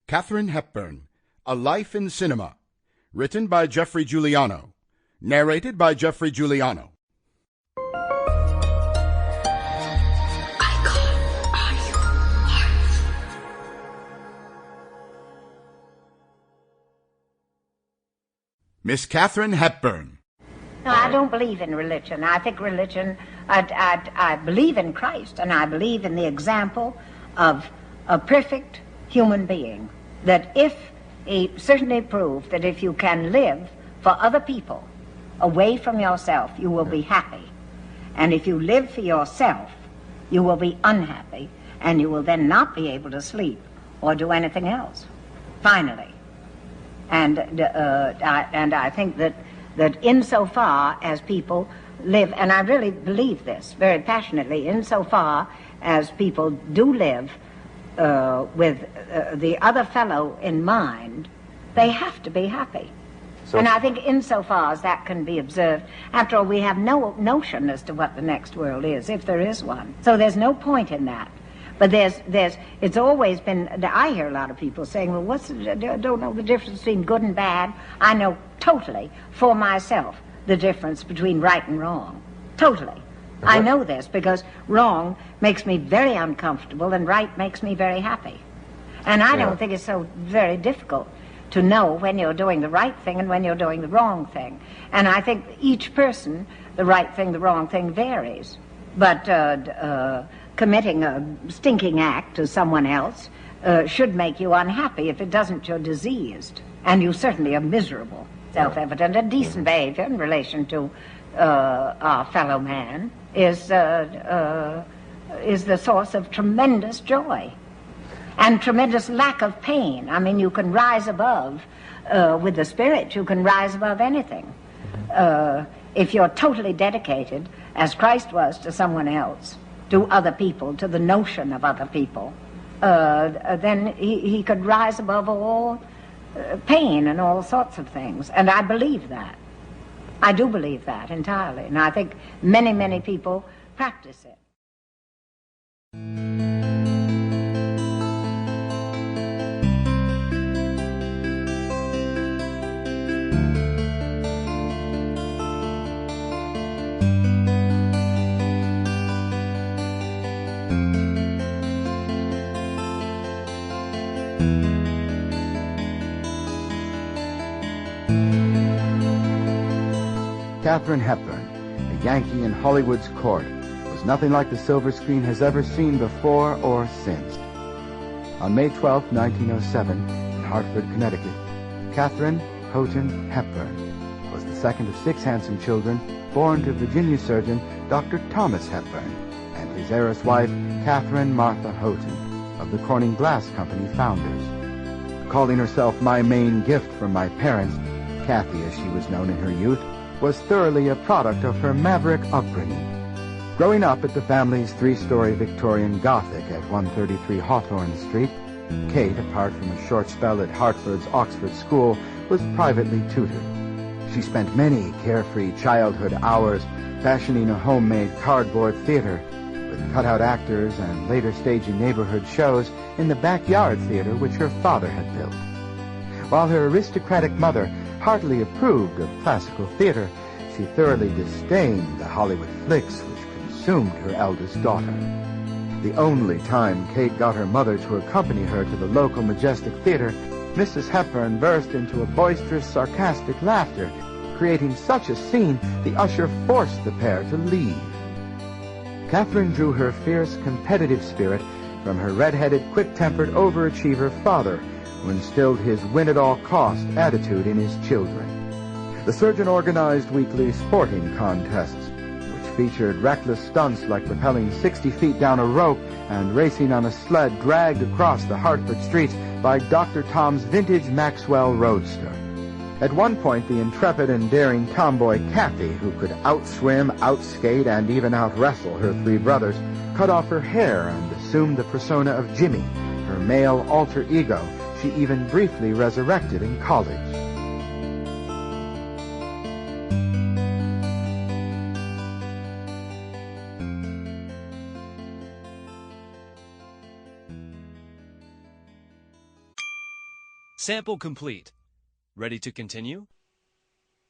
Katharine Hepburn, A Life in Cinema. Written by Geoffrey Giuliano. Narrated by Geoffrey Giuliano. Miss Katharine Hepburn. No, I don't believe in religion. I think religion, I believe in Christ, and I believe in the example of a perfect human being. That if, he certainly proved that if you can live for other people away from yourself, you will be happy. And if you live for yourself, you will be unhappy, and you will then not be able to sleep or do anything else, finally. And I think that insofar as people live, and I really believe this very passionately, insofar as people do live with the other fellow in mind, they have to be happy. So, and I think insofar as that can be observed, after all, we have no notion as to what the next world is, if there is one. So there's no point in that. But it's always been, I hear a lot of people saying, well, I don't know the difference between good and bad. I know totally, for myself, the difference between right and wrong. Totally. I know this because wrong makes me very uncomfortable and right makes me very happy. And I don't think it's so very difficult to know when you're doing the right thing and when you're doing the wrong thing. And I think each person, the right thing, the wrong thing varies. But committing a stinking act to someone else should make you unhappy. If it doesn't, you're diseased. And you certainly are miserable. Self-evident and decent behavior in relation to our fellow man is the source of tremendous joy and tremendous lack of pain. I mean, you can rise above, with the spirit, you can rise above anything. If you're totally dedicated, as Christ was to someone else, to other people, to the notion of other people, then he could rise above all pain and all sorts of things. And I believe that. I do believe that entirely. And I think many, many people practice it. Katharine Hepburn, a Yankee in Hollywood's court, was nothing like the silver screen has ever seen before or since. On May 12, 1907, in Hartford, Connecticut, Katharine Houghton Hepburn was the second of 6 handsome children born to Virginia surgeon Dr. Thomas Hepburn and his heiress wife, Catherine Martha Houghton, of the Corning Glass Company founders. Calling herself my main gift from my parents, Kathy, as she was known in her youth, was thoroughly a product of her maverick upbringing. Growing up at the family's 3-story Victorian Gothic at 133 Hawthorne Street, Kate, apart from a short spell at Hartford's Oxford School, was privately tutored. She spent many carefree childhood hours fashioning a homemade cardboard theater, with cutout actors and later staging neighborhood shows in the backyard theater which her father had built. While her aristocratic mother heartily approved of classical theater, she thoroughly disdained the Hollywood flicks which consumed her eldest daughter. The only time Kate got her mother to accompany her to the local Majestic Theater, Mrs. Hepburn burst into a boisterous, sarcastic laughter, creating such a scene the usher forced the pair to leave. Katharine drew her fierce, competitive spirit from her red-headed, quick-tempered overachiever father, who instilled his win-at-all-cost attitude in his children. The surgeon organized weekly sporting contests, which featured reckless stunts like rappelling 60 feet down a rope and racing on a sled dragged across the Hartford streets by Dr. Tom's vintage Maxwell Roadster. At one point, the intrepid and daring tomboy Kathy, who could outswim, outskate, and even out-wrestle her 3 brothers, cut off her hair and assumed the persona of Jimmy, her male alter ego she even briefly resurrected in college. Sample complete. Ready to continue?